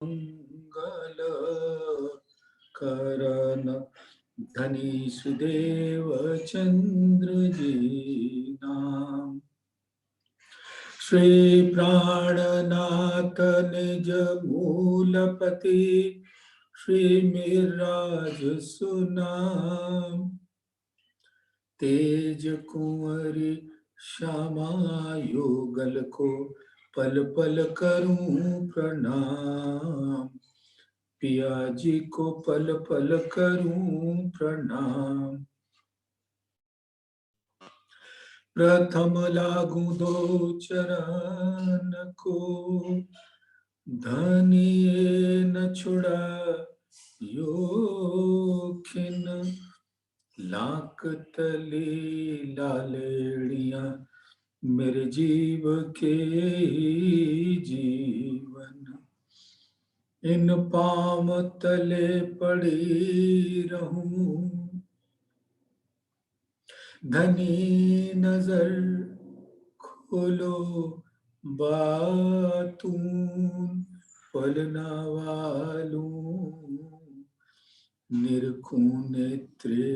मंगल करण धनी सुदेव चंद्र जी नाम। श्री प्राणनाथ निज मूलपति श्री मिराज सुनाम। तेज कुंवरी श्यामा युगल को पल पल करूं प्रणाम। पिया जी को पल पल करूं प्रणाम। प्रथम लागू दो चरण को धनिये न छुड़ा योखिन। लाख तली लालेड़ियां मेरे जीव के जीवन। इन पाम तले पड़ी रहूं धनी नजर खोलो बातूं पलना वालूं। निरखूं नेत्रे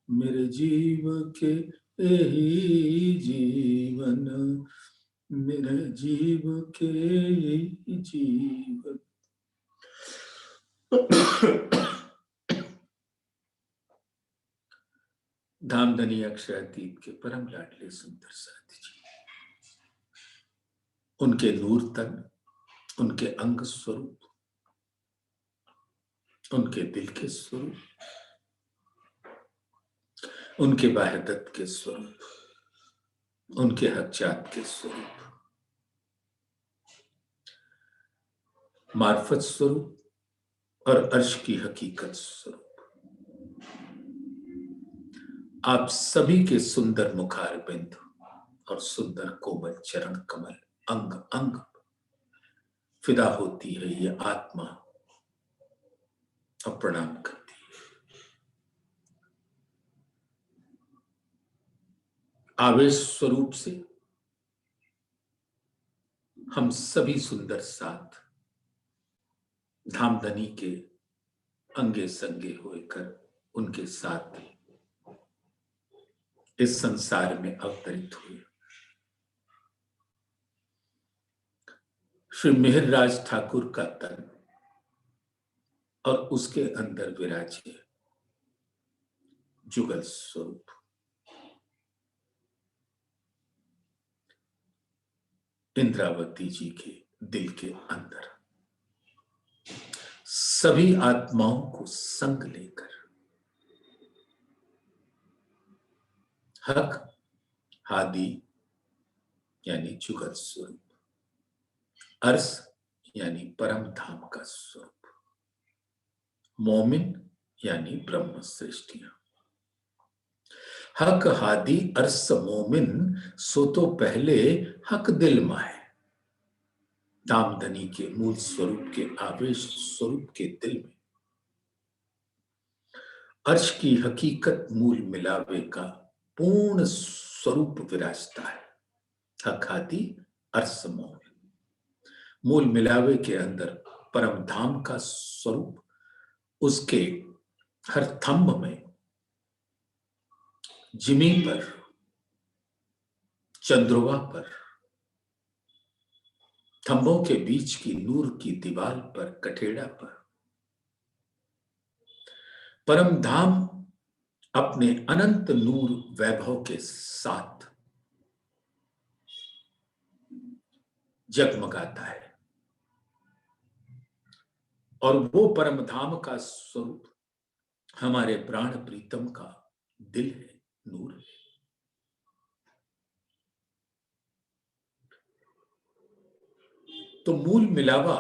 मेरे जीव के यही जीवन। मेरे जीव के यही जीवन। धामधनी अक्षरातीत के परम लाडले सुंदर साथी जी, उनके नूर तन, उनके अंग स्वरूप, उनके दिल के स्वरूप, उनके बाहदत के स्वरूप, उनके हक़जात के स्वरूप, मार्फत स्वरूप और अर्श की हकीकत स्वरूप, आप सभी के सुंदर मुखार बिंदु और सुंदर कोमल चरण कमल अंग अंग फिदा होती है ये आत्मा और प्रणाम करती है। आवेश स्वरूप से हम सभी सुंदर साथ धामधनी के अंगे संगे होकर उनके साथ इस संसार में अवतरित हुए। श्री मिहिरराज ठाकुर का तन और उसके अंदर विराजे जुगल स्वरूप इंद्रावती जी के दिल के अंदर सभी आत्माओं को संग लेकर हक हादी यानी जुगल स्वरूप, अर्श यानी परम धाम का स्वरूप, मोमिन यानी ब्रह्म सृष्टियां। हक हादी अर्श मोमिन सो तो पहले हक दिल माए। धामधनी के मूल स्वरूप के आवेश स्वरूप के दिल में अर्श की हकीकत मूल मिलावे का पूर्ण स्वरूप विराजता है। हक हादी अर्श मोमिन मूल मिलावे के अंदर परम धाम का स्वरूप उसके हर थंब में, जिमी पर, चंद्रुआ पर, थंबों के बीच की नूर की दीवार पर, कठेड़ा पर परम धाम अपने अनंत नूर वैभव के साथ जगमगाता है। और वो परम धाम का स्वरूप हमारे प्राण प्रीतम का दिल है, नूर है। तो मूल मिलावा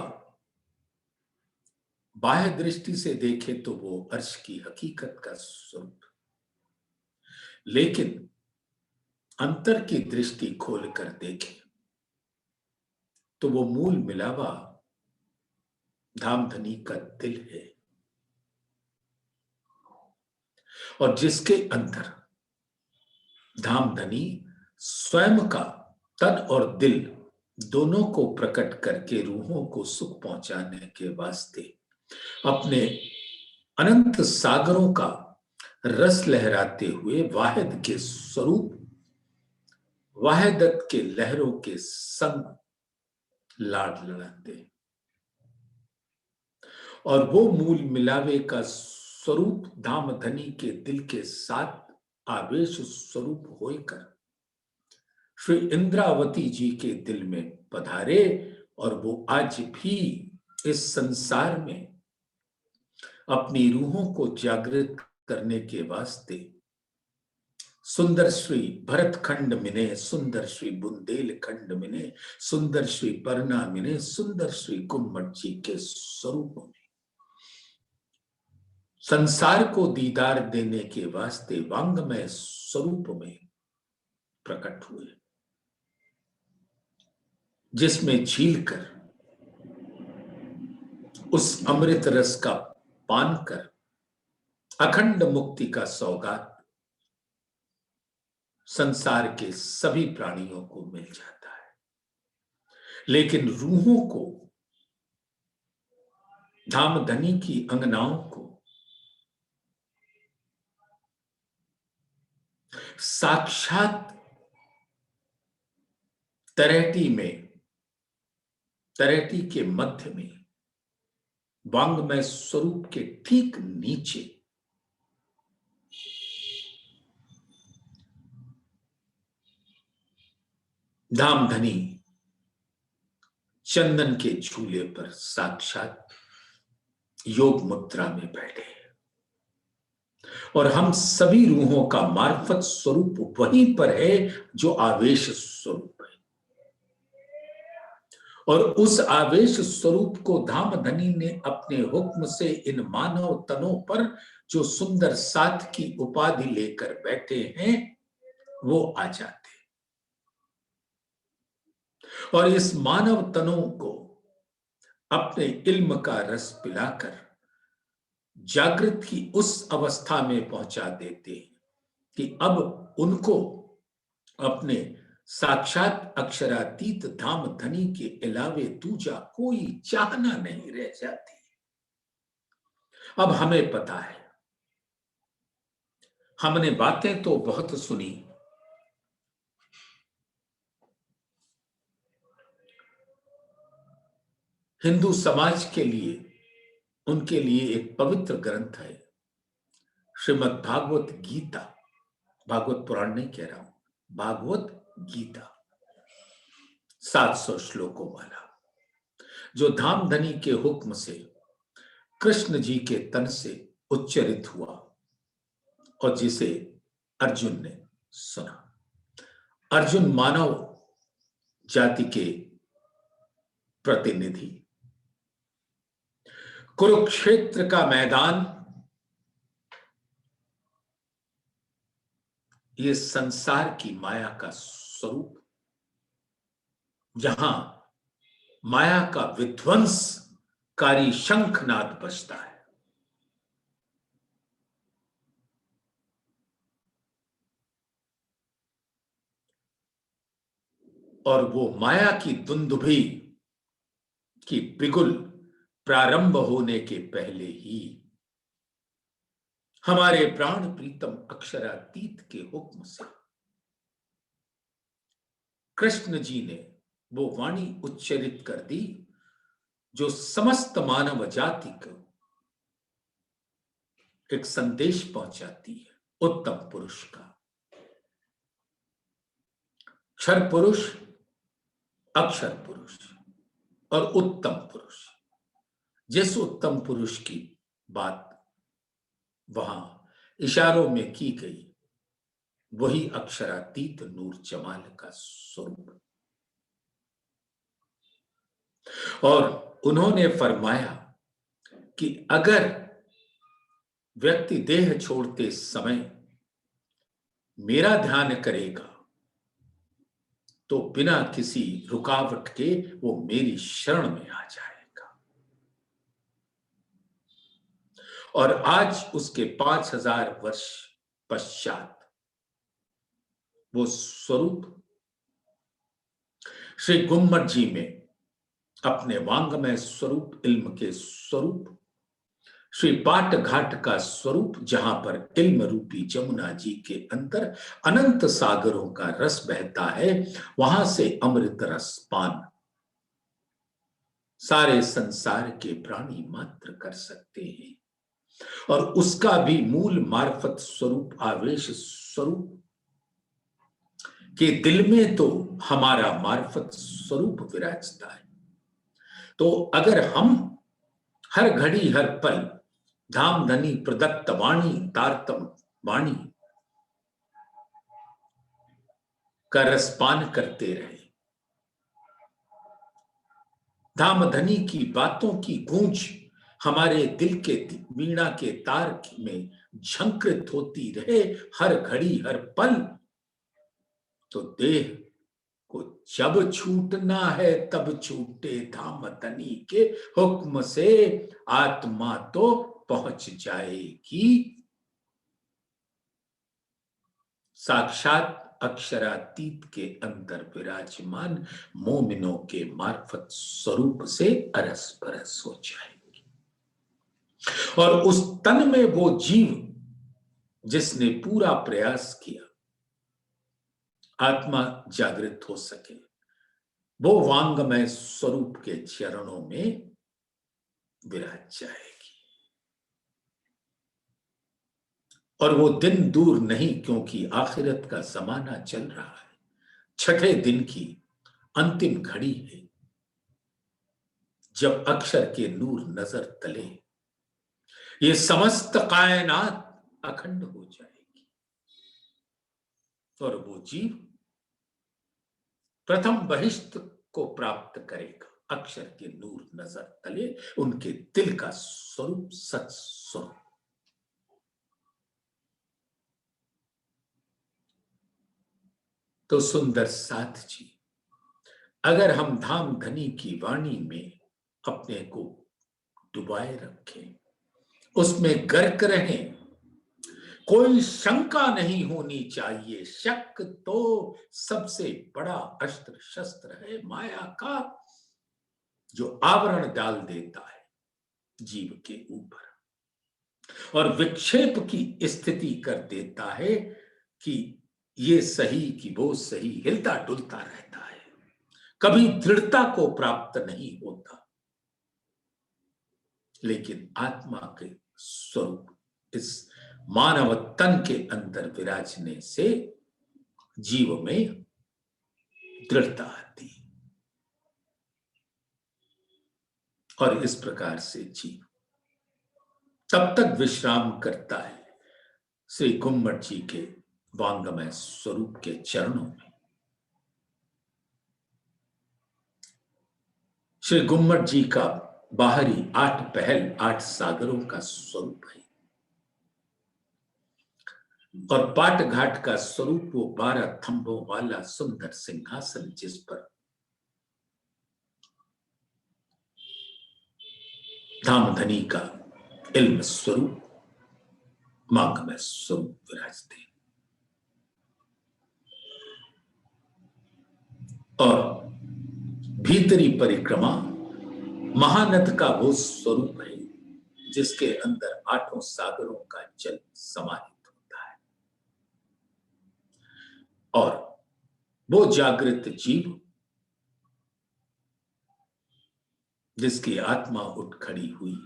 बाह्य दृष्टि से देखें तो वो अर्श की हकीकत का स्वरूप, लेकिन अंतर की दृष्टि खोलकर देखें तो वो मूल मिलावा धामधनी का दिल है। और जिसके अंदर धामधनी स्वयं का तन और दिल दोनों को प्रकट करके रूहों को सुख पहुंचाने के वास्ते अपने अनंत सागरों का रस लहराते हुए वाहिद के स्वरूप वाहिदत के लहरों के संग लाड लड़ाते, और वो मूल मिलावे का स्वरूप धामधनी के दिल के साथ आवेश स्वरूप होकर श्री इंद्रावती जी के दिल में पधारे, और वो आज भी इस संसार में अपनी रूहों को जागृत करने के वास्ते सुंदर श्री भरत खंड मिने, सुंदर श्री बुंदेल खंड मिने, सुंदर श्री परना मिने, सुंदर श्री कुम्मट जी के स्वरूप में संसार को दीदार देने के वास्ते वांगमय स्वरूप में प्रकट हुए, जिसमें झील कर उस अमृत रस का पान कर अखंड मुक्ति का सौगात संसार के सभी प्राणियों को मिल जाता है। लेकिन रूहों को, धामधनी की अंगनाओं को साक्षात तरेटी में, तरेटी के मध्य में वांगमय स्वरूप के ठीक नीचे धामधनी चंदन के झूले पर साक्षात योग मुद्रा में बैठे, और हम सभी रूहों का मार्फत स्वरूप वहीं पर है जो आवेश स्वरूप है, और उस आवेश स्वरूप को धामधनी ने अपने हुक्म से इन मानव तनों पर जो सुंदर साथ की उपाधि लेकर बैठे हैं वो आ जाते, और इस मानव तनों को अपने इल्म का रस पिलाकर जागृत की उस अवस्था में पहुंचा देते हैं कि अब उनको अपने साक्षात अक्षरातीत धामधनी के अलावे दूजा कोई चाहना नहीं रह जाती। अब हमें पता है, हमने बातें तो बहुत सुनी, हिंदू समाज के लिए, उनके लिए एक पवित्र ग्रंथ है श्रीमद् भागवत गीता। भागवत पुराण नहीं कह रहा हूं, भागवत गीता 700 श्लोकों वाला, जो धामधनी के हुक्म से कृष्ण जी के तन से उच्चरित हुआ और जिसे अर्जुन ने सुना। अर्जुन मानव जाति के प्रतिनिधि, कुरुक्षेत्र का मैदान ये संसार की माया का स्वरूप, जहां माया का विध्वंसकारी शंखनाद बजता है, और वो माया की दुंदुभी की बिगुल प्रारंभ होने के पहले ही हमारे प्राण प्रीतम अक्षरातीत के हुक्म से कृष्ण जी ने वो वाणी उच्चरित कर दी जो समस्त मानव जाति को एक संदेश पहुंचाती है उत्तम पुरुष का। क्षर पुरुष, अक्षर पुरुष और उत्तम पुरुष, जिस उत्तम पुरुष की बात वहां इशारों में की गई वही अक्षरातीत नूर जमाल का स्वरूप। और उन्होंने फरमाया कि अगर व्यक्ति देह छोड़ते समय मेरा ध्यान करेगा तो बिना किसी रुकावट के वो मेरी शरण में आ जाएगा। और आज उसके 5000 वर्ष पश्चात वो स्वरूप श्री गुम्मट जी में अपने वांगमय स्वरूप, इल्म के स्वरूप, श्री पाट घाट का स्वरूप, जहां पर इल्म रूपी जमुना जी के अंदर अनंत सागरों का रस बहता है, वहां से अमृत रस पान सारे संसार के प्राणी मात्र कर सकते हैं। और उसका भी मूल मार्फत स्वरूप, आवेश स्वरूप के दिल में तो हमारा मार्फत स्वरूप विराजता है। तो अगर हम हर घड़ी हर पल धाम धनी प्रदत्त वाणी तारतम वाणी का रसपान करते रहे, धाम धनी की बातों की गूंज हमारे दिल के वीणा के तार में झंकृत होती रहे हर घड़ी हर पल, तो देह को जब छूटना है तब छूटे धाम धनी के हुक्म से, आत्मा तो पहुंच जाएगी साक्षात अक्षरातीत के अंदर विराजमान मोमिनों के मार्फत स्वरूप से अरस परस हो जाएगी। और उस तन में वो जीव जिसने पूरा प्रयास किया आत्मा जागृत हो सके, वो वांगमय स्वरूप के चरणों में विराज जाएगी। और वो दिन दूर नहीं, क्योंकि आखिरत का जमाना चल रहा है, छठे दिन की अंतिम घड़ी है, जब अक्षर के नूर नजर तले ये समस्त कायनात अखंड हो जाएगी और वो जीव प्रथम बहिष्ठ को प्राप्त करेगा। अक्षर के नूर नजर तले उनके दिल का स्वरूप सच स्वरूप। तो सुंदर साथ जी, अगर हम धाम धनी की वाणी में अपने को डुबाए रखें, उसमें गर्क रहें, कोई शंका नहीं होनी चाहिए। शक तो सबसे बड़ा अस्त्र शस्त्र है माया का, जो आवरण डाल देता है जीव के ऊपर और विक्षेप की स्थिति कर देता है कि ये सही कि वो सही, हिलता डुलता रहता है, कभी दृढ़ता को प्राप्त नहीं होता। लेकिन आत्मा के स्वरूप इस मानव तन के अंदर विराजने से जीव में दृढ़ता आती और इस प्रकार से जीव तब तक विश्राम करता है श्री गुम्मट जी के वांगमय स्वरूप के चरणों में। श्री गुम्मट जी का बाहरी 8 पहल 8 सागरों का स्वरूप है और पाट घाट का स्वरूप वो 12 थंभों वाला सुंदर सिंहासन, जिस पर धामधनी का इल्म स्वरूप, मांगमय स्वरूप विराजते और भीतरी परिक्रमा महानद का वो स्वरूप है जिसके अंदर 8 सागरों का जल समाहित होता है और वो जागृत जीव जिसकी आत्मा उठ खड़ी हुई,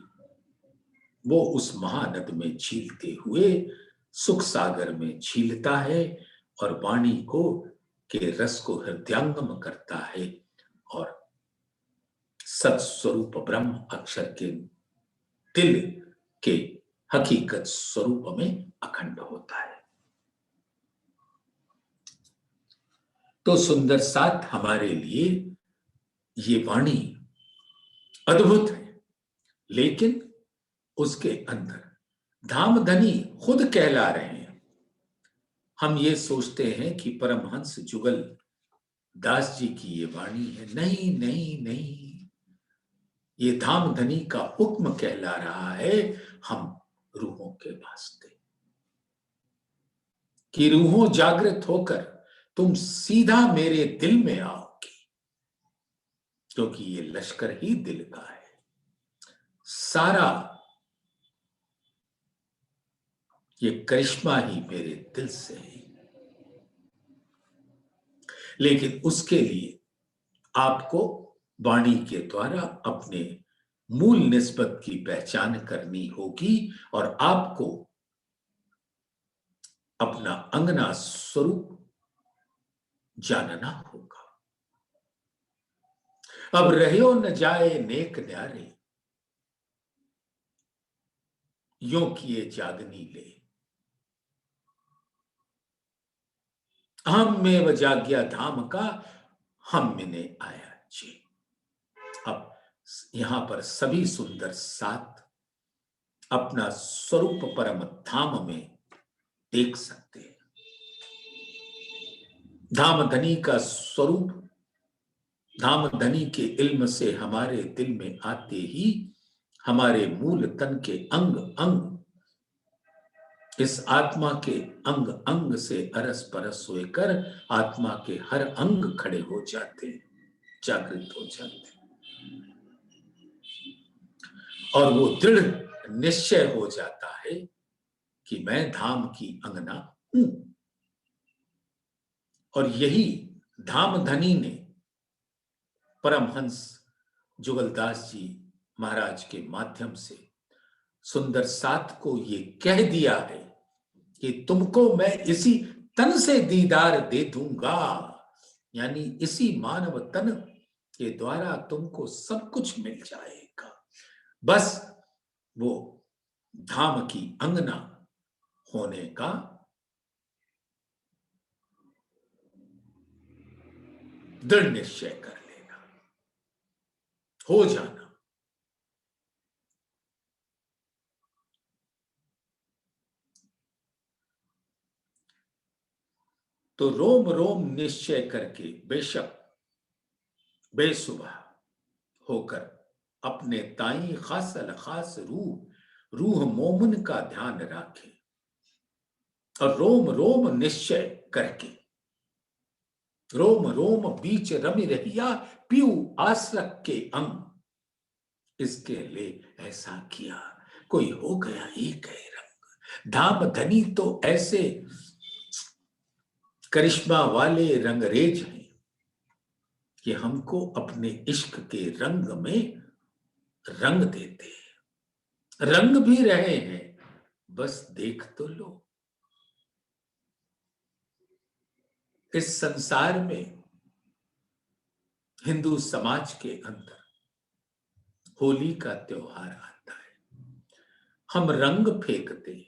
वो उस महानद में झीलते हुए सुख सागर में झीलता है और वाणी को के रस को हृदयंगम करता है और सत्स्वरूप ब्रह्म अक्षर के दिल के हकीकत स्वरूप में अखंड होता है। तो सुंदर साथ हमारे लिए ये वाणी अद्भुत है, लेकिन उसके अंदर धामधनी खुद कहला रहे हैं। हम ये सोचते हैं कि परमहंस जुगल दास जी की ये वाणी है। नहीं नहीं नहीं, ये धामधनी का हुक्म कहला रहा है हम रूहों के वास्ते कि रूहों जागृत होकर तुम सीधा मेरे दिल में आओगे क्योंकि ये लश्कर ही दिल का है। सारा ये करिश्मा ही मेरे दिल से है। लेकिन उसके लिए आपको वाणी के द्वारा अपने मूल निस्बत की पहचान करनी होगी और आपको अपना अंगना स्वरूप जानना होगा। अब रहो न जाए नेक न्यारे, यों किए जागनी ले, हम में व जाग्या धाम का, हम में ने आया जी। अब यहां पर सभी सुंदर साथ अपना स्वरूप परम धाम में देख सकते हैं। धाम धनी का स्वरूप धाम धनी के इल्म से हमारे दिल में आते ही हमारे मूल तन के अंग अंग इस आत्मा के अंग अंग से अरस परस होकर आत्मा के हर अंग खड़े हो जाते, जागृत हो जाते और वो दृढ़ निश्चय हो जाता है कि मैं धाम की अंगना हूं। और यही धाम धनी ने परमहंस जुगलदास जी महाराज के माध्यम से सुंदर साथ को ये कह दिया है कि तुमको मैं इसी तन से दीदार दे दूंगा, यानी इसी मानव तन के द्वारा तुमको सब कुछ मिल जाएगा। बस वो धाम की अंगना होने का दृढ़ निश्चय कर लेना, हो जाना। तो रोम रोम निश्चय करके बेशक बेसुबह होकर अपने ताई खास अलखास रूह मोमन का ध्यान रखे और रोम रोम निश्चय करके रोम रोम बीच रमि रहिया पीऊ आसरक के अंग, इसके लिए ऐसा किया कोई हो गया एक है रंग। धाम धनी तो ऐसे करिश्मा वाले रंगरेज हैं कि हमको अपने इश्क के रंग में रंग देते हैं, रंग भी रहे हैं, बस देख तो लो। इस संसार में हिंदू समाज के अंदर होली का त्योहार आता है, हम रंग फेंकते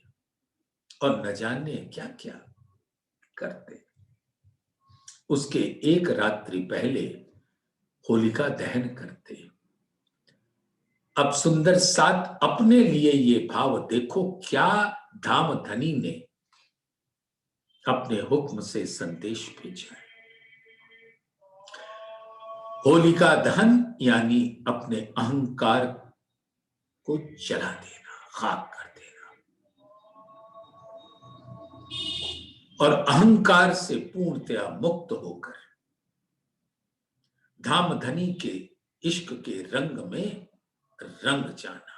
और न जाने क्या क्या करते। उसके एक रात्रि पहले होलिका दहन करते। अब सुंदर साथ अपने लिए ये भाव देखो क्या धाम धनी ने अपने हुक्म से संदेश भेजा है। होलिका दहन यानी अपने अहंकार को जला देना, खाक कर देना और अहंकार से पूर्णतया मुक्त होकर धाम धनी के इश्क के रंग में रंग जाना।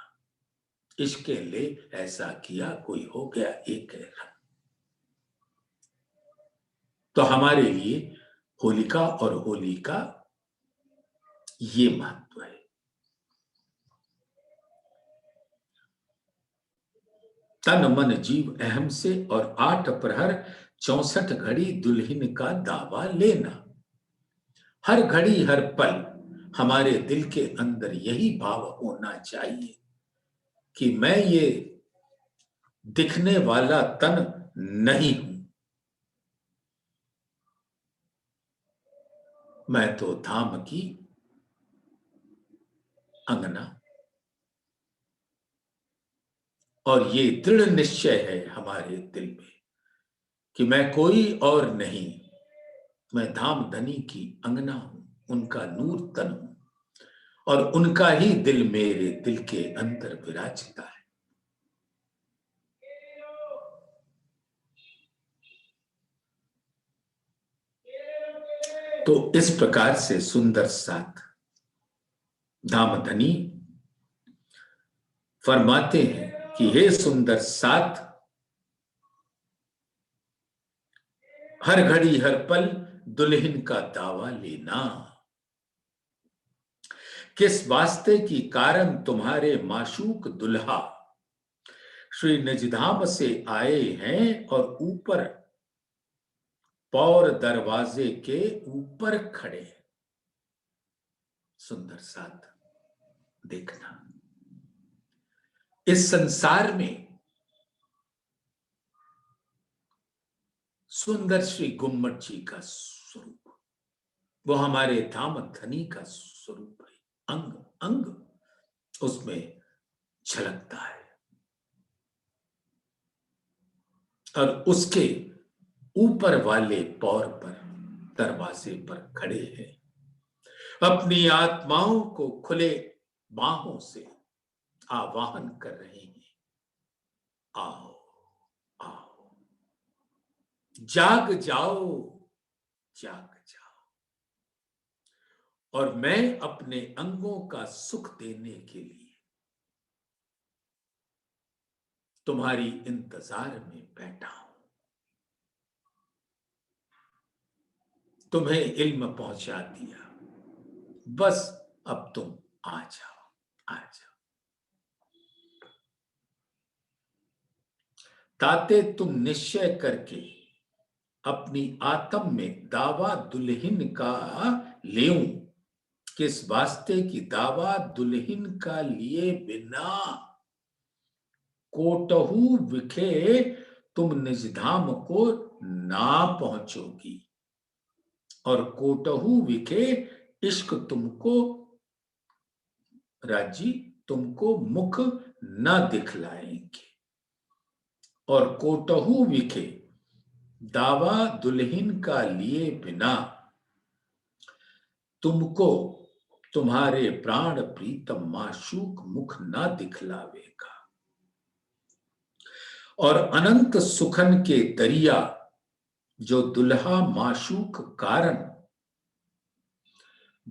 इसके लिए ऐसा किया कोई हो गया एक रंग। तो हमारे लिए होलिका और होली का ये महत्व है। तन मन जीव अहम से और 8 प्रहर 64 घड़ी दुल्हन का दावा लेना। हर घड़ी हर पल हमारे दिल के अंदर यही भाव होना चाहिए कि मैं ये दिखने वाला तन नहीं हूं, मैं तो धाम की अंगना। और ये दृढ़ निश्चय है हमारे दिल में कि मैं कोई और नहीं, मैं धाम धनी की अंगना हूं, उनका नूर तन हूं और उनका ही दिल मेरे दिल के अंदर विराजता है। तो इस प्रकार से सुंदर साथ धामधनी फरमाते हैं कि हे सुंदर साथ, हर घड़ी हर पल दुल्हन का दावा लेना। किस वास्ते की कारण तुम्हारे माशूक दुल्हा श्री निजधाम से आए हैं और ऊपर पौर दरवाजे के ऊपर खड़े। सुंदर साथ, देखना इस संसार में सुंदर श्री गुम्मट जी का स्वरूप, वो हमारे धामधनी का स्वरूप है। अंग अंग उसमें झलकता है और उसके ऊपर वाले पौर पर, दरवाजे पर खड़े हैं, अपनी आत्माओं को खुले बाहों से आवाहन कर रहे हैं, आओ आओ, जाग जाओ, जाग जाओ, और मैं अपने अंगों का सुख देने के लिए तुम्हारी इंतजार में बैठा हूं। तुम्हें इल्म पहुंचा दिया, बस अब तुम आ जाओ, आ जाओ। ताते तुम निश्चय करके अपनी आत्म में दावा दुल्हन का लेऊं। किस वास्ते की दावा दुल्हन का लिए बिना कोटहू विखे तुम निजधाम को ना पहुंचोगी, और कोटहू विखे इश्क तुमको राजी तुमको मुख न दिखलाएंगे, और कोटहू विखे दावा दुल्हन का लिए बिना तुमको तुम्हारे प्राण प्रीतम माशूक मुख न दिखलावेगा, और अनंत सुखन के दरिया जो दुल्हा माशूक कारण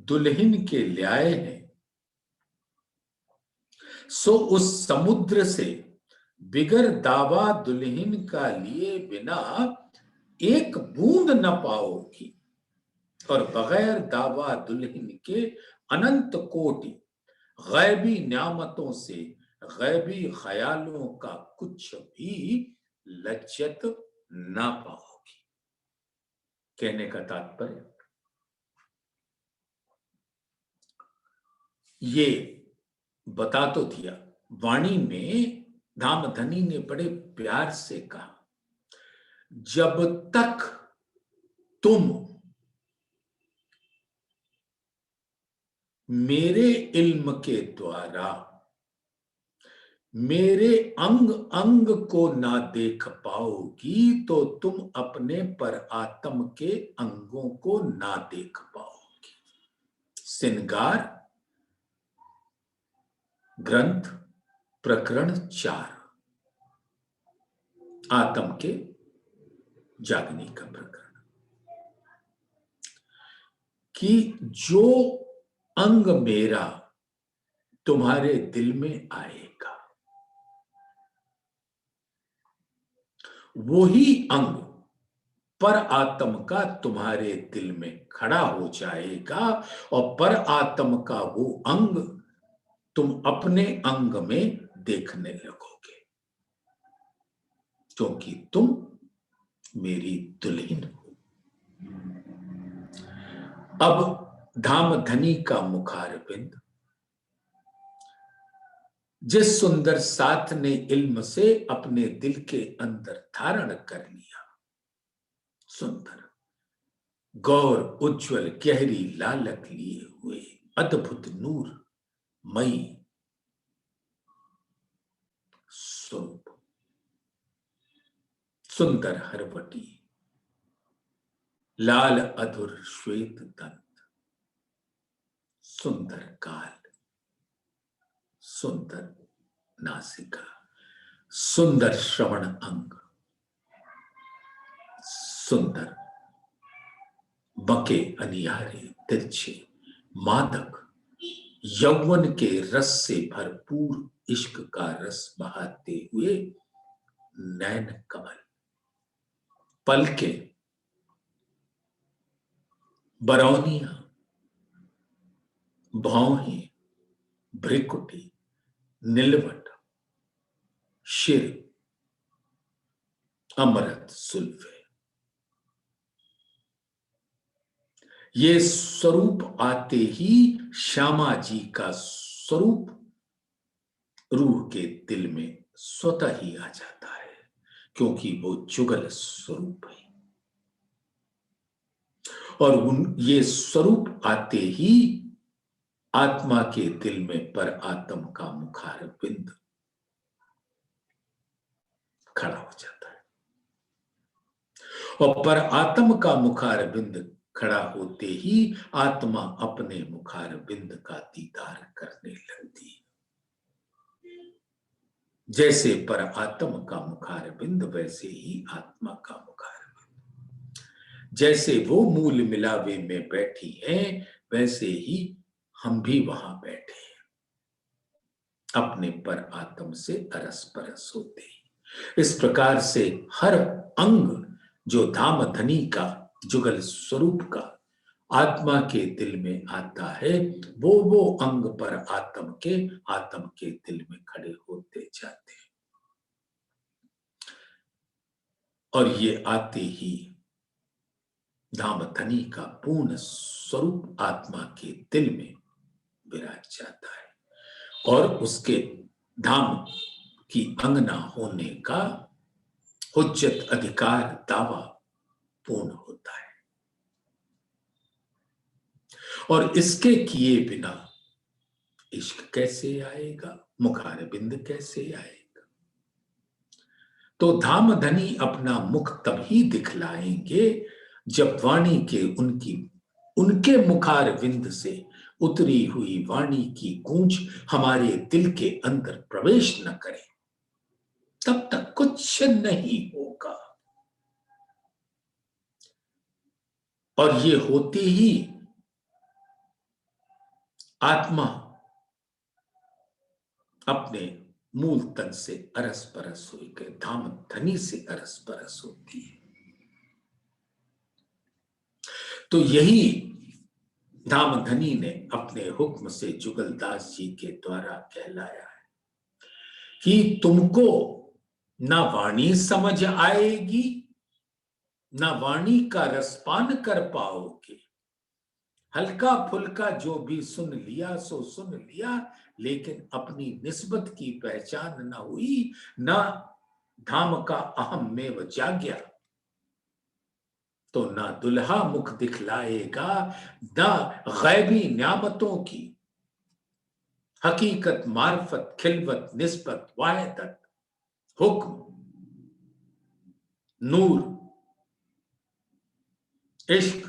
दुल्हन के ल्याए हैं, सो उस समुद्र से बिगर दावा दुल्हन का लिए बिना एक बूंद न पाओगी, और बगैर दावा दुल्हन के अनंत कोटि गैबी न्यामतों से गैबी ख्यालों का कुछ भी लज्जत ना पाओगी। कहने का तात्पर्य ये बता तो दिया, वाणी में धामधनी ने बड़े प्यार से कहा, जब तक तुम मेरे इल्म के द्वारा मेरे अंग अंग को ना देख पाओगी, तो तुम अपने पर आत्म के अंगों को ना देख पाओगी। सिंगार ग्रंथ प्रकरण 4, आत्म के जागने का प्रकरण, कि जो अंग मेरा तुम्हारे दिल में आएगा, वही अंग पर आत्म का तुम्हारे दिल में खड़ा हो जाएगा, और पर आत्म का वो अंग तुम अपने अंग में देखने लगोगे, क्योंकि तुम मेरी दुल्हन हो। अब धामधनी का मुखारबिंद जिस सुंदर साथ ने इल्म से अपने दिल के अंदर धारण कर लिया, सुंदर गौर उज्जवल गहरी लालक लिए हुए अद्भुत नूर मई स्वरूप, सुंदर हरवटी, लाल अधुर श्वेत दंत, सुंदर काल, सुंदर नासिका, सुंदर श्रवण अंग, सुंदर बके अनियारे तिरछे मादक यौवन के रस से भरपूर इश्क का रस बहाते हुए नैन कमल, पलके, बरौनियां, भौहें, भ्रिकुटी, नीलवट, शिर, अमृत सुल्फे, ये स्वरूप आते ही श्यामा जी का स्वरूप रूह के दिल में स्वतः ही आ जाता है, क्योंकि वो जुगल स्वरूप है। और ये स्वरूप आते ही आत्मा के दिल में पर आत्म का मुखार बिंद खड़ा हो जाता है, और पर आत्म का मुखार बिंद खड़ा होते ही आत्मा अपने मुखार बिंद का दीदार करने लगती है। जैसे पर आत्म का मुखार बिंद, वैसे ही आत्मा का मुखार बिंद। जैसे वो मूल मिलावे में बैठी हैं, वैसे ही हम भी वहां बैठे हैं, अपने पर आत्म से अरस परस होते हैं। इस प्रकार से हर अंग जो धाम धनी का जुगल स्वरूप का आत्मा के दिल में आता है, वो अंग पर आत्म के दिल में खड़े होते जाते हैं। और ये आते ही धाम धनी का पूर्ण स्वरूप आत्मा के दिल में विराज जाता है, और उसके धाम की अंगना होने का हुज्जत अधिकार दावा पूर्ण होता है। और इसके किए बिना इश्क कैसे आएगा, मुखार बिंद कैसे आएगा? तो धाम धनी अपना मुख तभी दिखलाएंगे जब वाणी के उनके मुखार बिंद से उतरी हुई वाणी की गूंज हमारे दिल के अंदर प्रवेश न करे, तब तक कुछ नहीं होगा। और ये होते ही आत्मा अपने मूल तन से अरस परस होकर धाम धनी से अरस परस होती है। तो यही धाम धनी ने अपने हुक्म से जुगलदास जी के द्वारा कहलाया है कि तुमको ना वाणी समझ आएगी, ना वाणी का रसपान कर पाओगे। हल्का फुल्का जो भी सुन लिया सो सुन लिया, लेकिन अपनी निस्बत की पहचान न हुई, ना धाम का अहम में जाग्या, तो ना दुल्हा मुख दिखलाएगा, ना गैबी न्यामतों की हकीकत, मार्फत, खिलवत, निस्बत, वायदत, हुक्म, नूर, इश्क,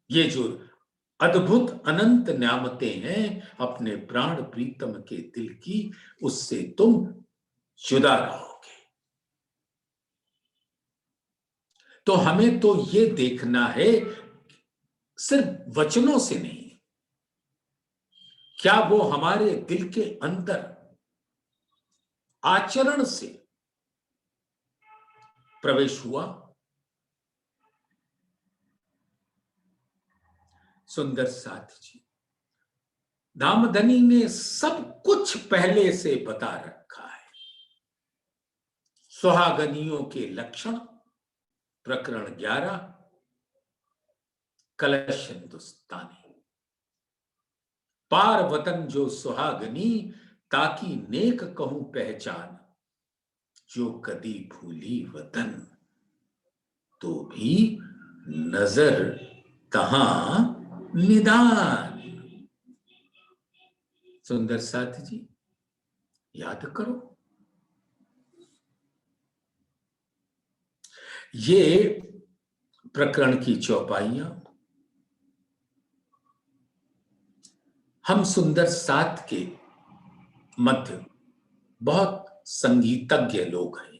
ये जो अद्भुत अनंत न्यामतें हैं अपने प्राण प्रीतम के दिल की, उससे तुम जुदा रहोगे। तो हमें तो ये देखना है सिर्फ वचनों से नहीं, क्या वो हमारे दिल के अंदर आचरण से प्रवेश हुआ। सुंदर साथ जी, धामधनी ने सब कुछ पहले से बता रखा है। सुहागनियों के लक्षण, प्रकरण 11, कलश हिंदुस्तानी। पार वतन जो सुहागनी, ताकि नेक कहूं पहचान, जो कदी भूली वतन, तो भी नजर तहां निदान। सुंदर साथ जी, याद करो, ये प्रकरण की चौपाइयां हम सुंदर साथ के मध्य बहुत संगीतज्ञ लोग हैं।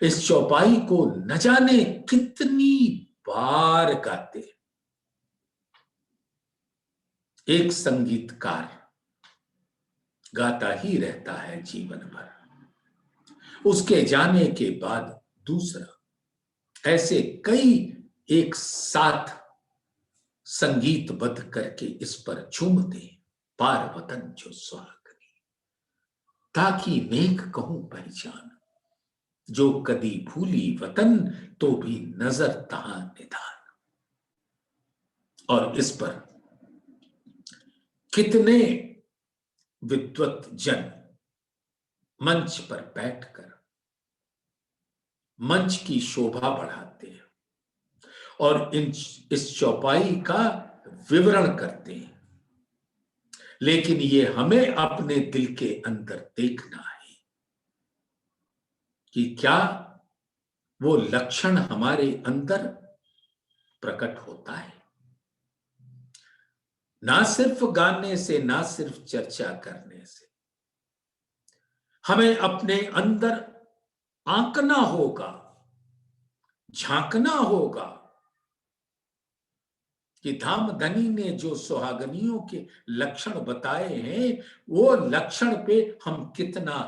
इस चौपाई को न जाने कितनी बार गाते, एक संगीतकार गाता ही रहता है जीवन भर, उसके जाने के बाद दूसरा, ऐसे कई एक साथ संगीतबद्ध करके इस पर झूमते पार वतन जो सुहागनी, ताकि नेक कहूं पहचान, जो कदी भूली वतन तो भी नजर तहां निधान। और इस पर कितने विद्वत जन मंच पर बैठकर मंच की शोभा बढ़ाते हैं और इस चौपाई का विवरण करते हैं, लेकिन ये हमें अपने दिल के अंदर देखना है कि क्या वो लक्षण हमारे अंदर प्रकट होता है। ना सिर्फ गाने से, ना सिर्फ चर्चा करने से, हमें अपने अंदर आंकना होगा, झांकना होगा कि धामधनी ने जो सुहागनियों के लक्षण बताए हैं, वो लक्षण पे हम कितना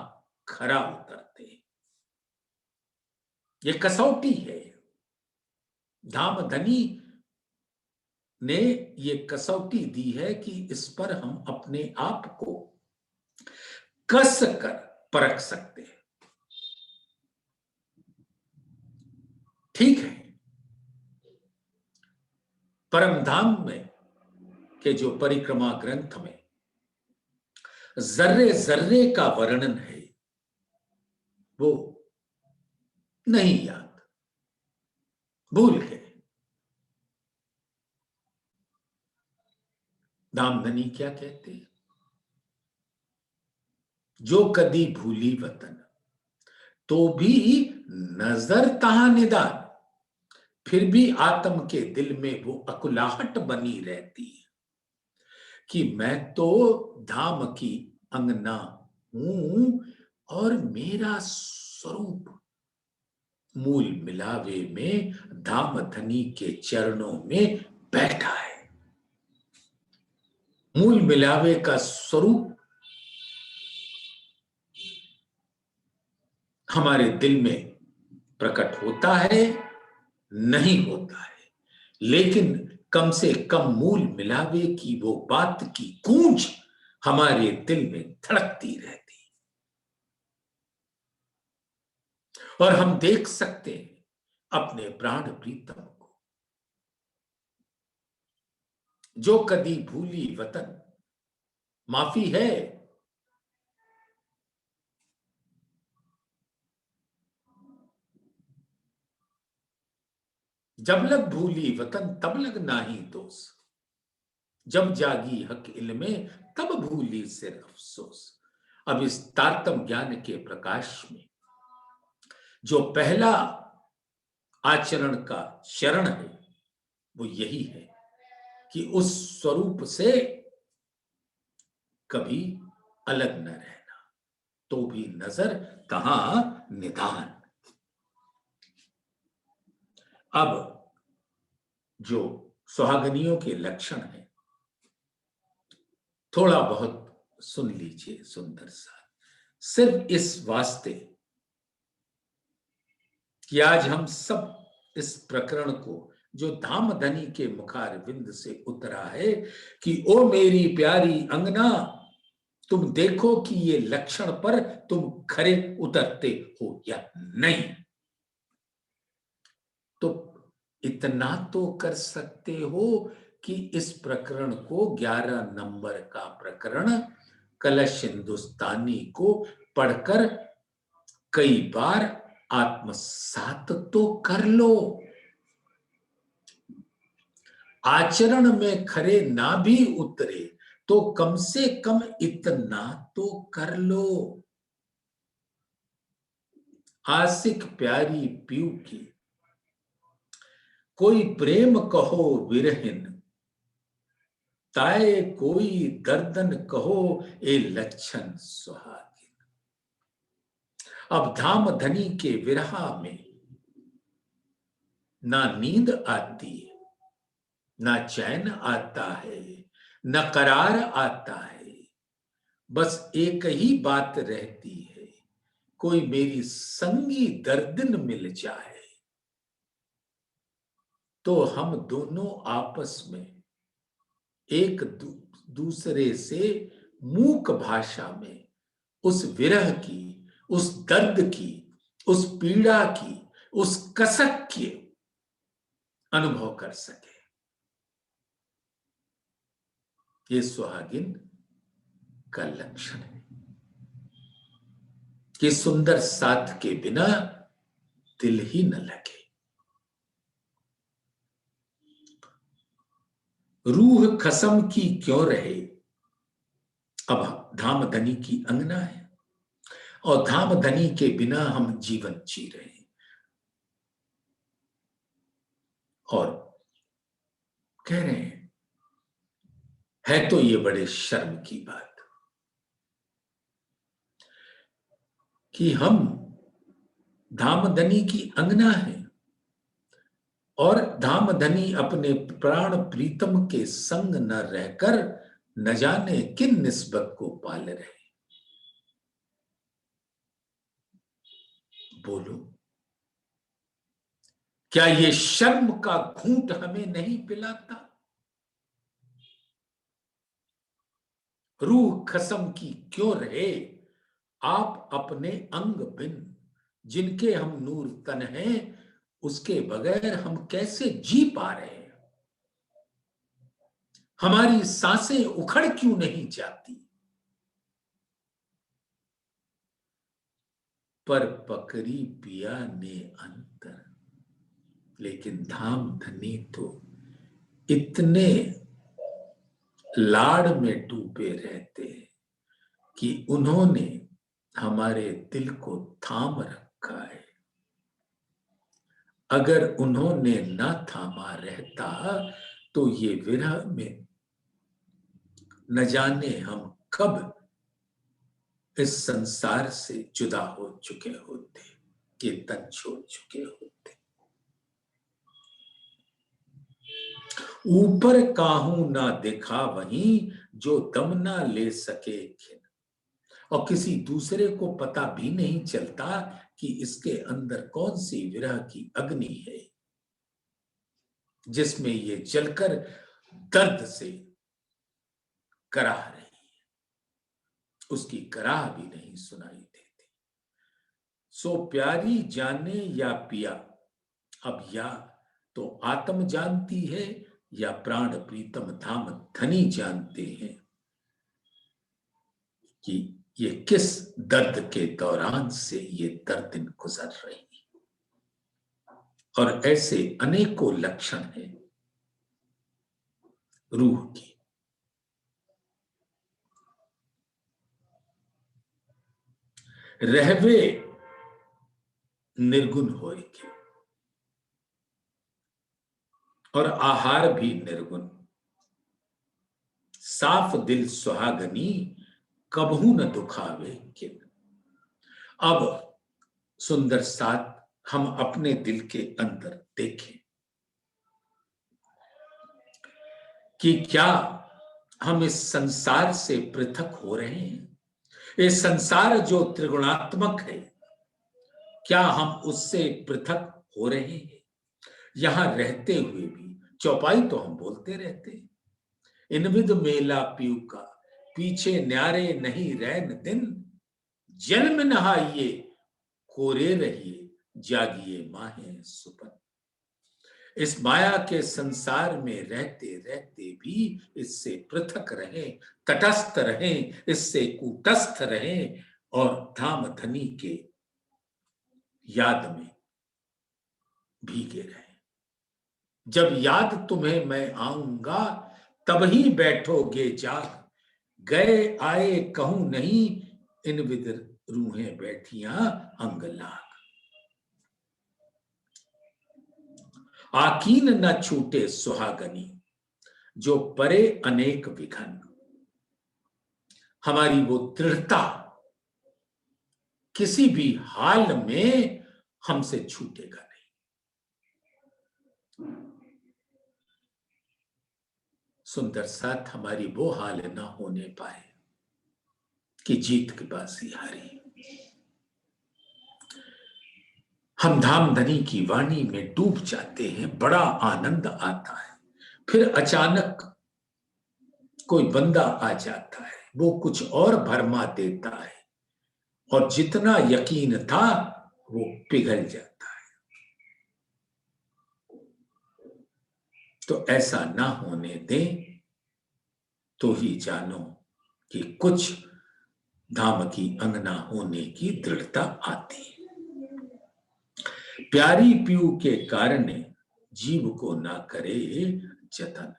खरा उतरते हैं। ये कसौटी है। धामधनी ने ये कसौटी दी है कि इस पर हम अपने आप को कस कर परख सकते हैं। ठीक है, परम धाम में के जो परिक्रमा ग्रंथ में जर्रे जर्रे का वर्णन है, वो नहीं याद, भूल गए। धामधनी क्या कहते हैं? जो कदी भूली वतन तो भी नजर तहां निदान, फिर भी आत्म के दिल में वो अकुलाहट बनी रहती है कि मैं तो धाम की अंगना हूं और मेरा स्वरूप मूल मिलावे में धामधनी के चरणों में बैठा है। मूल मिलावे का स्वरूप हमारे दिल में प्रकट होता है, नहीं होता है, लेकिन कम से कम मूल मिलावे की वो बात की गूंज हमारे दिल में धड़कती रहती, और हम देख सकते हैं अपने प्राण प्रीतम को, जो कदी भूली वतन, माफी है, जब लग भूली वतन तब लग नाही दोष, जब जागी हक इल्मे तब भूली सिर अफसोस। अब इस तारतम ज्ञान के प्रकाश में जो पहला आचरण का चरण है, वो यही है कि उस स्वरूप से कभी अलग न रहना, तो भी नजर तहां निधान। अब जो सुहागनियों के लक्षण हैं, थोड़ा बहुत सुन लीजिए सुंदर सा, सिर्फ इस वास्ते कि आज हम सब इस प्रकरण को जो धामधनी के मुखारविंद से उतरा है कि ओ मेरी प्यारी अंगना, तुम देखो कि ये लक्षण पर तुम खरे उतरते हो या नहीं। तो इतना तो कर सकते हो कि इस प्रकरण को 11 नंबर का प्रकरण कलश हिंदुस्तानी को पढ़कर कई बार आत्मसात तो कर लो। आचरण में खरे ना भी उतरे तो कम से कम इतना तो कर लो। आशिक प्यारी पीऊ की कोई प्रेम कहो विरहिन, ताए कोई दर्दन कहो ए लक्षण सुहागिन। अब धामधनी के विरहा में ना नींद आती, ना चैन आता है, न करार आता है, बस एक ही बात रहती है, कोई मेरी संगी दर्दिन मिल जाए, तो हम दोनों आपस में एक दूसरे से मूक भाषा में उस विरह की, उस दर्द की, उस पीड़ा की, उस कसक के अनुभव कर सके। ये सुहागिन का लक्षण है कि सुंदर साथ के बिना दिल ही न लगे। रूह खसम की क्यों रहे, अब धामधनी की अंगना है और धामधनी के बिना हम जीवन जी रहे हैं। और कह रहे हैं, है तो ये बड़े शर्म की बात कि हम धामधनी की अंगना है और धामधनी अपने प्राण प्रीतम के संग न रहकर न जाने किन निस्बत को पाल रहे। बोलो, क्या ये शर्म का घूंट हमें नहीं पिलाता? रूह खसम की क्यों रहे, आप अपने अंग बिन, जिनके हम नूर तन हैं, उसके बगैर हम कैसे जी पा रहे हैं? हमारी सांसें उखड़ क्यों नहीं जाती? पर पकड़ी पिया ने अंतर, लेकिन धामधनी तो इतने लाड़ में डूबे रहते हैं कि उन्होंने हमारे दिल को थाम रखा है। अगर उन्होंने न थामा रहता तो ये विरह में न जाने हम कब इस संसार से जुदा हो चुके होते, ये तन छोड़ चुके होते। ऊपर काहू ना देखा वहीं, जो दम ना ले सके खिन, और किसी दूसरे को पता भी नहीं चलता कि इसके अंदर कौन सी विरह की अग्नि है जिसमें ये जलकर दर्द से कराह रही है। उसकी कराह भी नहीं सुनाई देती। सो प्यारी जाने या पिया, अब या तो आत्म जानती है या प्राण प्रीतम धाम धनी जानते हैं कि ये किस दर्द के दौरान से ये दर्द गुजर रही है। और ऐसे अनेकों लक्षण हैं रूह की। रहवे निर्गुण होए के, और आहार भी निर्गुण, साफ दिल सुहागनी कबहू न दुखावे किन। अब सुंदर साथ हम अपने दिल के अंदर देखें कि क्या हम इस संसार से पृथक हो रहे हैं? ये संसार जो त्रिगुणात्मक है, क्या हम उससे पृथक हो रहे हैं? यहां रहते हुए भी चौपाई तो हम बोलते रहते हैं, इनविद मेला पीऊ का, पीछे न्यारे नहीं रैन दिन, जन्म नहाइए कोरे रहिए, जागिए माहे सुपन। इस माया के संसार में रहते रहते भी इससे पृथक रहें, तटस्थ रहें, इससे कूटस्थ रहें और धामधनी के याद में भीगे रहें। जब याद तुम्हें मैं आऊंगा तब ही बैठोगे जाग, गए आए कहूं नहीं, इन विद रूहें बैठियां अंग लाग। आकीन न छूटे सुहागनी, जो परे अनेक विघन, हमारी वो दृढ़ता किसी भी हाल में हमसे छूटेगा नहीं। सुंदर साथ हमारी वो हाल ना होने पाए कि जीत की बाजी हारी। हम धाम धनी की वाणी में डूब जाते हैं, बड़ा आनंद आता है। फिर अचानक कोई बंदा आ जाता है, वो कुछ और भरमा देता है और जितना यकीन था वो पिघल जाता है। तो ऐसा ना होने दें तो ही जानो कि कुछ धाम की अंगना होने की दृढ़ता आती है। प्यारी पीऊ के कारण जीव को ना करे जतन।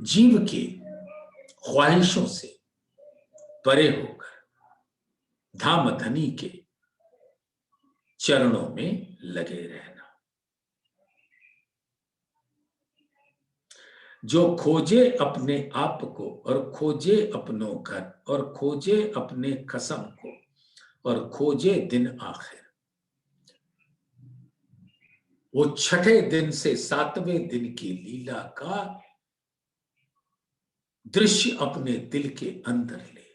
जीव के ख्वाहिशों से परे होकर धाम धनी के चरणों में लगे रहना। जो खोजे अपने आप को और खोजे अपनों घर और खोजे अपने कसम को और खोजे दिन आखिर, वो छठे दिन से सातवें दिन की लीला का दृश्य अपने दिल के अंदर ले,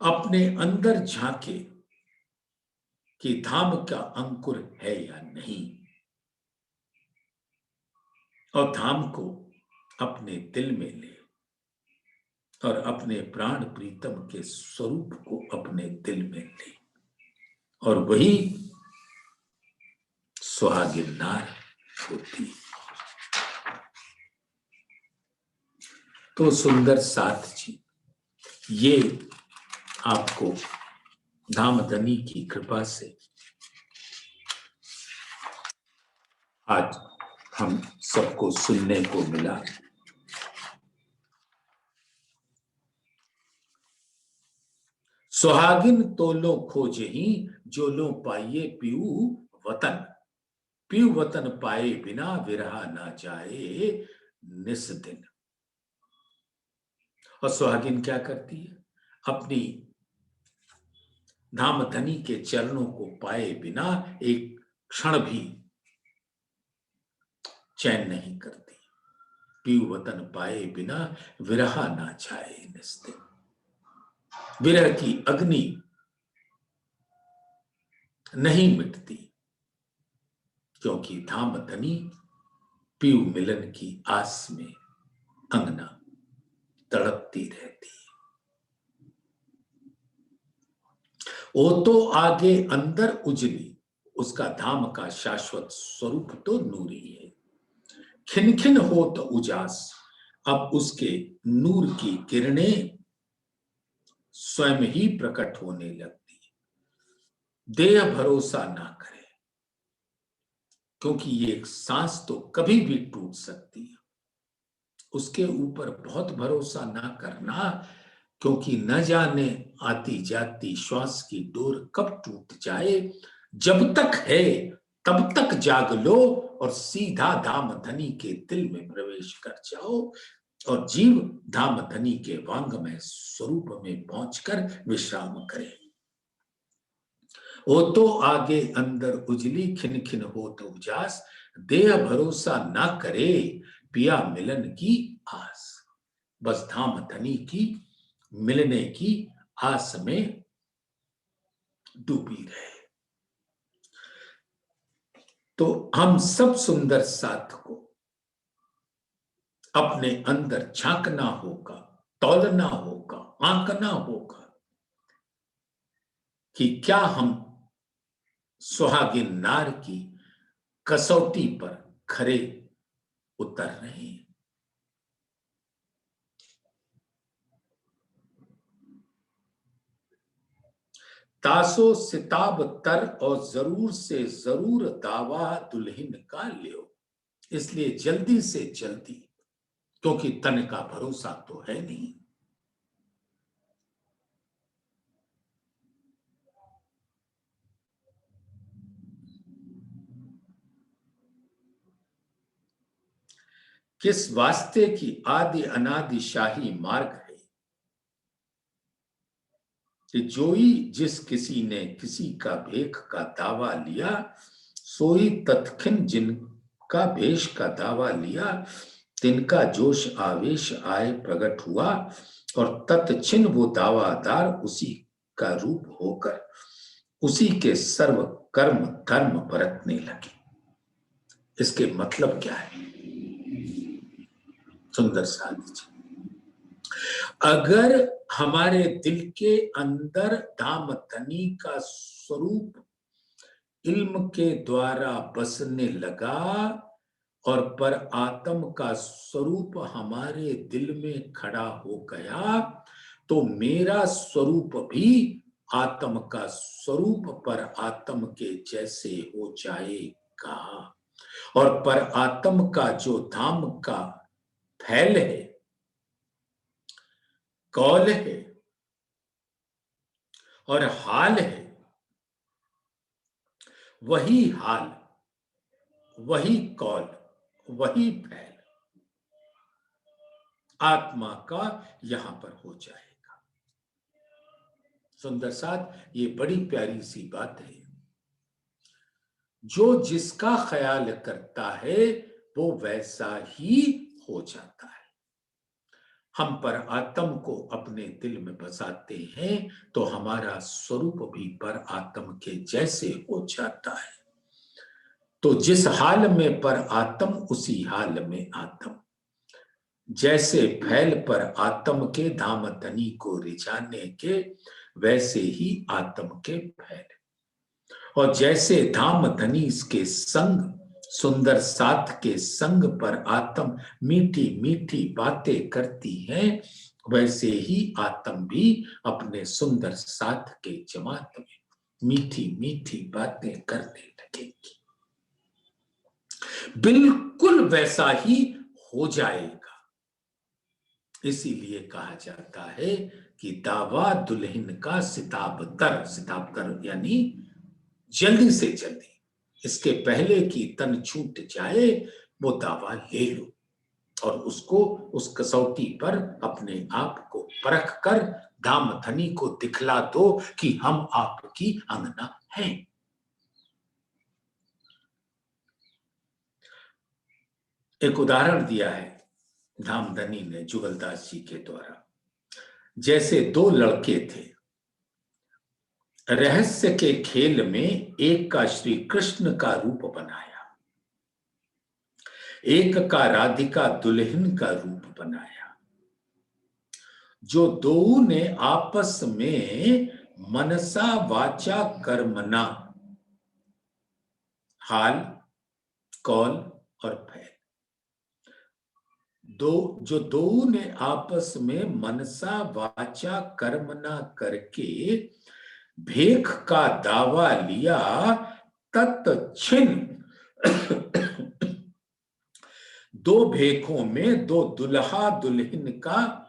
अपने अंदर झांके कि धाम का अंकुर है या नहीं, और धाम को अपने दिल में ले और अपने प्राण प्रीतम के स्वरूप को अपने दिल में ले, और वही सुहागिन नार होती। तो सुंदर साथ जी, ये आपको धाम धनी की कृपा से आज हम सबको सुनने को मिला। सुहागिन तो लो खोजे ही, जो लो पाइये पीऊ वतन। पीऊ वतन पाए बिना विरहा ना जाए निस दिन। और सुहागिन क्या करती है? अपनी धाम धनी के चरणों को पाए बिना एक क्षण भी चैन नहीं करती। पीऊ वतन पाए बिना विरहा ना जाए निस दिन। विरह की अग्नि नहीं मिटती, क्योंकि धाम धनी पीऊ मिलन की आस में अंगना तड़पती रहती है। वो तो आगे अंदर उजली, उसका धाम का शाश्वत स्वरूप तो नूरी है। खिनखिन हो तो उजास, अब उसके नूर की किरणें स्वयं ही प्रकट होने लगती है। देह भरोसा ना करे, क्योंकि ये एक सांस तो कभी भी टूट सकती है। उसके ऊपर बहुत भरोसा ना करना, क्योंकि न जाने आती जाती श्वास की डोर कब टूट जाए। जब तक है तब तक जाग लो और सीधा धाम धनी के दिल में प्रवेश कर जाओ, और जीव धाम धनी के वांगमय स्वरूप में पहुंचकर विश्राम करे। वो तो आगे अंदर उजली, खिन हो तो उजास, देह भरोसा ना करे पिया मिलन की आस। बस धाम धनी की मिलने की आस में डूबी रहे। तो हम सब सुंदर साथ को अपने अंदर झांकना होगा, तौलना होगा, आंकना होगा कि क्या हम सुहागिन नार की कसौटी पर खरे उतर रहे हैं। तासो सिताब तर और जरूर से जरूर दावा दुल्हन का लियो। इसलिए जल्दी से जल्दी, क्योंकि तन का भरोसा तो है नहीं। किस वास्ते की आदि अनादि शाही मार्ग है कि जोई जिस किसी ने किसी का भेख का दावा लिया, सोई तत्खिन जिन का भेष का दावा लिया, तिनका जोश आवेश आए प्रकट हुआ, और तत्क्षण वो दावादार उसी का रूप होकर उसी के सर्व कर्म धर्म बरतने लगे। इसके मतलब क्या है? सुंदर साधु जी, अगर हमारे दिल के अंदर धाम धनी का स्वरूप इल्म के द्वारा बसने लगा और पर आत्म का स्वरूप हमारे दिल में खड़ा हो गया, तो मेरा स्वरूप भी आत्म का स्वरूप पर आत्म के जैसे हो जाएगा। और पर आत्म का जो धाम का फैल है, कौल है और हाल है, वही हाल, वही कौल, वही फैल आत्मा का यहां पर हो जाएगा। सुंदर साथ, ये बड़ी प्यारी सी बात है। जो जिसका ख्याल करता है वो वैसा ही हो जाता है। हम पर आत्म को अपने दिल में बसाते हैं तो हमारा स्वरूप भी पर आत्म के जैसे हो जाता है। तो जिस हाल में पर आत्म उसी हाल में आत्म, जैसे फैल पर आत्म के धाम धनी को रिझाने के, वैसे ही आत्म के फैल। और जैसे धाम धनी इसके संग सुंदर साथ के संग पर आत्म मीठी मीठी बातें करती है, वैसे ही आत्म भी अपने सुंदर साथ के जमात में मीठी मीठी बातें करने लगेगी। बिल्कुल वैसा ही हो जाएगा। इसीलिए कहा जाता है कि दावा दुल्हन का सिताबतर, सिताबतर यानी जल्दी से जल्दी, इसके पहले कि तन छूट जाए वो दावा ले लो और उसको उस कसौटी पर अपने आप को परख कर धाम धनी को दिखला दो कि हम आपकी अंगना हैं। एक उदाहरण दिया है धामधनी ने जुगलदास जी के द्वारा। जैसे दो लड़के थे, रहस्य के खेल में एक का श्री कृष्ण का रूप बनाया, एक का राधिका दुल्हन का रूप बनाया। जो दो ने आपस में मनसा वाचा कर्मना, हाल कौल और फैल, जो दो ने आपस में मनसा वाचा कर्मना करके भेख का दावा लिया, तत्क्षण दो भेखों में दो दुल्हा दुल्हन का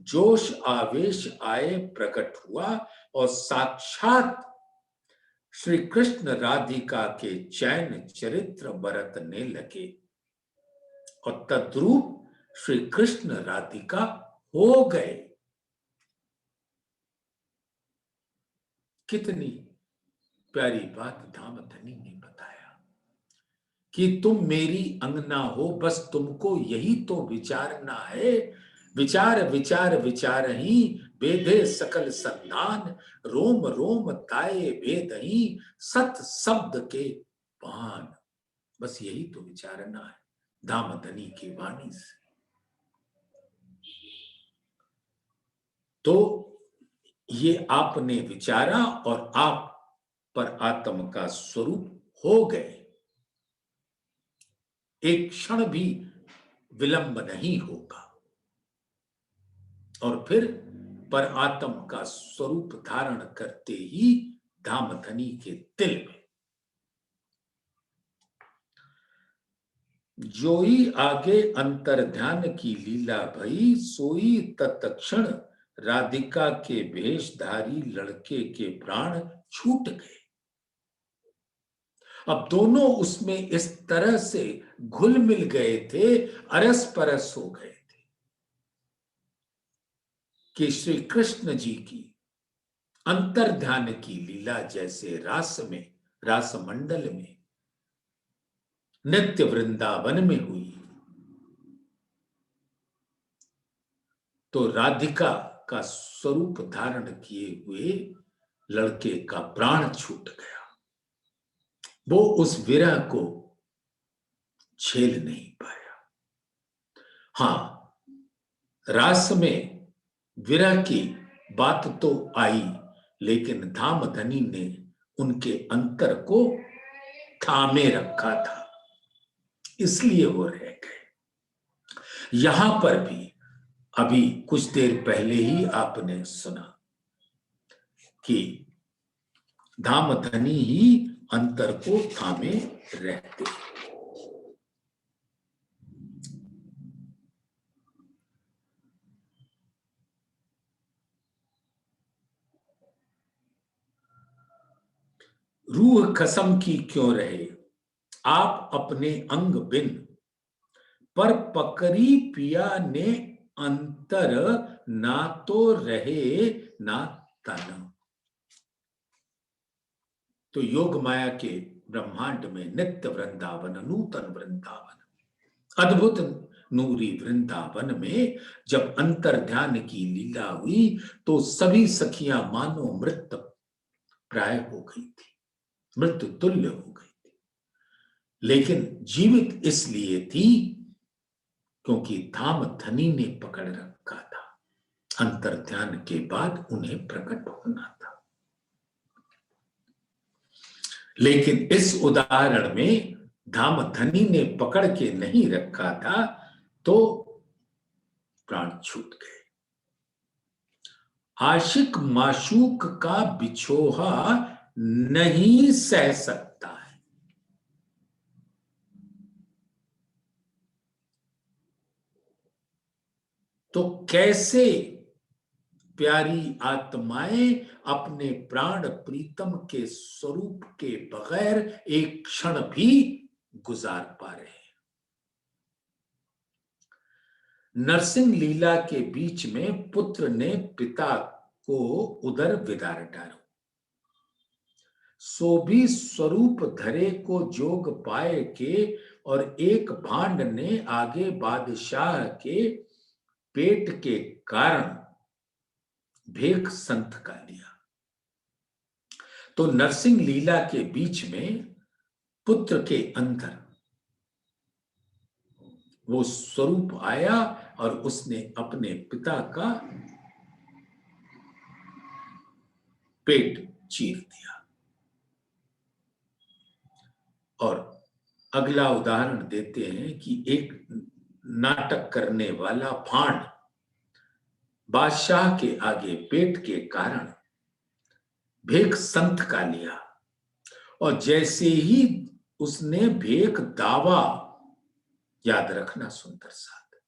जोश आवेश आए प्रकट हुआ और साक्षात श्री कृष्ण राधिका के चैन चरित्र बरतने लगे और तद्रूप श्री कृष्ण राधिका हो गए। कितनी प्यारी बात धामधनी ने बताया कि तुम मेरी अंगना हो, बस तुमको यही तो विचारना है। विचार विचार विचार ही वेदे सकल संधान, रोम रोम ताए भेद ही सत शब्द के पान। बस यही तो विचारना है धामधनी की वाणी से। तो ये आपने विचारा और आप पर आत्म का स्वरूप हो गए। एक क्षण भी विलंब नहीं होगा और फिर पर आत्म का स्वरूप धारण करते ही धामधनी के दिल में जोई आगे अंतर ध्यान की लीला भई, सोई तत्क्षण राधिका के भेषधारी लड़के के प्राण छूट गए। अब दोनों उसमें इस तरह से घुल मिल गए थे, अरस परस हो गए थे कि श्री कृष्ण जी की अंतर ध्यान की लीला जैसे रास में, रास मंडल में नित्य वृंदावन में हुई तो राधिका का स्वरूप धारण किए हुए लड़के का प्राण छूट गया। वो उस विरह को झेल नहीं पाया। हां, रास में विरह की बात तो आई, लेकिन धामधनी ने उनके अंतर को थामे रखा था, इसलिए वो रह गए। यहां पर भी अभी कुछ देर पहले ही आपने सुना कि धामधनी ही अंतर को थामे रहते। रूह कसम की क्यों रहे आप अपने अंग बिन, पर पकड़ी पिया ने अंतर, ना तो रहे ना तन। तो योग माया के ब्रह्मांड में नित्य वृंदावन, नूतन वृंदावन, अद्भुत नूरी वृंदावन में जब अंतर ध्यान की लीला हुई तो सभी सखियां मानो मृत प्राय हो गई थी, मृत्यु तुल्य हो गई थी, लेकिन जीवित इसलिए थी क्योंकि धामधनी ने पकड़ रखा था। अंतर ध्यान के बाद उन्हें प्रकट होना था। लेकिन इस उदाहरण में धामधनी ने पकड़ के नहीं रखा था तो प्राण छूट गए। आशिक माशूक का बिछोहा नहीं सह सकता है, तो कैसे प्यारी आत्माएं अपने प्राण प्रीतम के स्वरूप के बगैर एक क्षण भी गुजार पा रहे हैं। नरसिंह लीला के बीच में पुत्र ने पिता को उदर विदार डालो, सो भी स्वरूप धरे को जोग पाए के, और एक भांड ने आगे बादशाह के पेट के कारण भेख संत का लिया। तो नरसिंह लीला के बीच में पुत्र के अंदर वो स्वरूप आया और उसने अपने पिता का पेट चीर दिया। और अगला उदाहरण देते हैं कि एक नाटक करने वाला भांड बादशाह के आगे पेट के कारण भेख संत का लिया, और जैसे ही उसने भेख दावा, याद रखना सुंदर साथ,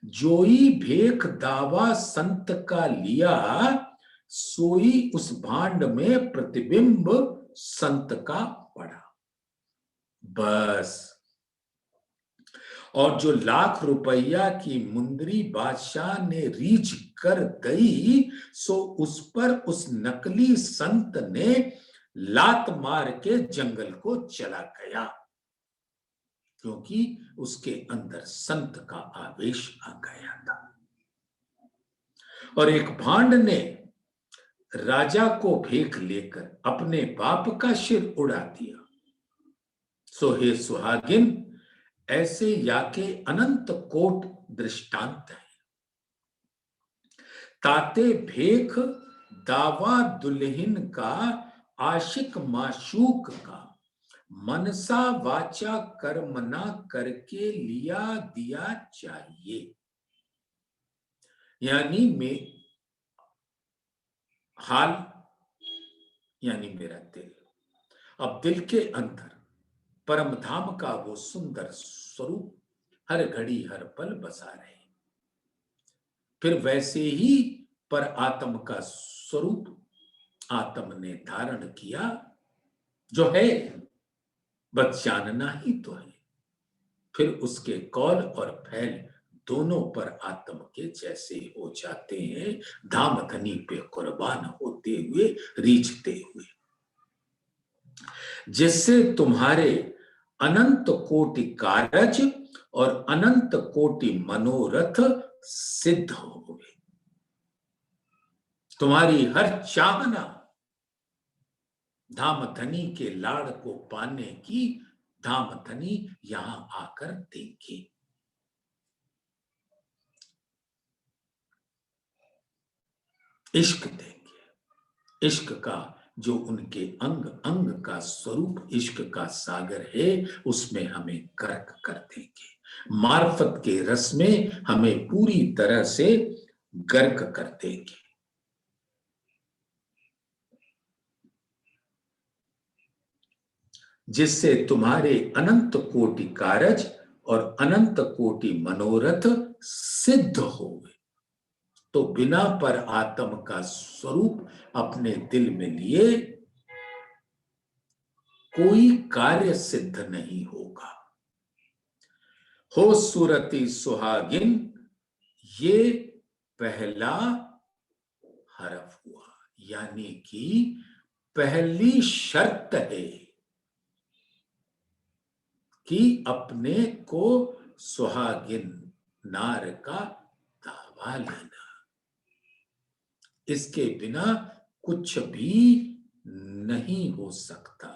जोई भेख दावा संत का लिया, सोई उस भांड में प्रतिबिंब संत का पड़ा। बस। और जो लाख रुपया की मुंदरी बादशाह ने रीझ कर गई, सो उस पर उस नकली संत ने लात मार के जंगल को चला गया, क्योंकि उसके अंदर संत का आवेश आ गया था। और एक भांड ने राजा को भेख लेकर अपने बाप का सिर उड़ा दिया। सो हे सुहागिन, ऐसे याके अनंत कोट दृष्टांत है। ताते भेख दावा दुल्हिन का, आशिक माशूक का, मनसा वाचा कर्मना करके लिया दिया चाहिए। यानी में हाल यानी मेरा दिल, अब दिल के अंदर परम धाम का वो सुंदर स्वरूप हर घड़ी हर पल बसा रहे। फिर वैसे ही पर आत्म का स्वरूप आत्म ने धारण किया, जो है बस जानना ही तो है। फिर उसके कौल और फैल दोनों पर आत्म के जैसे हो जाते हैं, धामधनी पे कुर्बान होते हुए, रीझते हुए। जिससे तुम्हारे अनंत कोटि कारज और अनंत कोटि मनोरथ सिद्ध होवे। तुम्हारी हर चाहना धामधनी के लाड़ को पाने की, धामधनी यहां आकर देंगे। इश्क देंगे। इश्क का जो उनके अंग अंग का स्वरूप इश्क का सागर है, उसमें हमें गर्क कर देंगे। मार्फत के रस में हमें पूरी तरह से गर्क कर देंगे। जिससे तुम्हारे अनंत कोटि कारज और अनंत कोटि मनोरथ सिद्ध होवे। तो बिना पर आत्म का स्वरूप अपने दिल में लिए कोई कार्य सिद्ध नहीं होगा। हो सूरती सुहागिन, ये पहला हरफ हुआ, यानी कि पहली शर्त है कि अपने को सुहागिन नार का दावा लेना। इसके बिना कुछ भी नहीं हो सकता।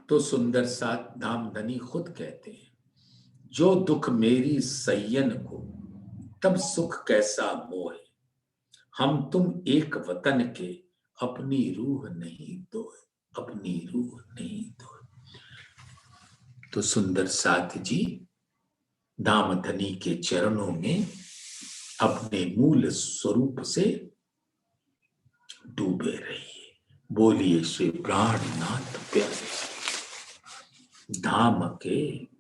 तो सुंदर साथ धामधनी खुद कहते हैं, जो दुख मेरी सैयन को तब सुख कैसा मोह, हम तुम एक वतन के अपनी रूह नहीं दोए, अपनी रूह नहीं दोए। तो सुंदर साथ जी धामधनी के चरणों में अपने मूल स्वरूप से डूबे रहिए। बोलिए श्री प्राणनाथ प्यारे धाम के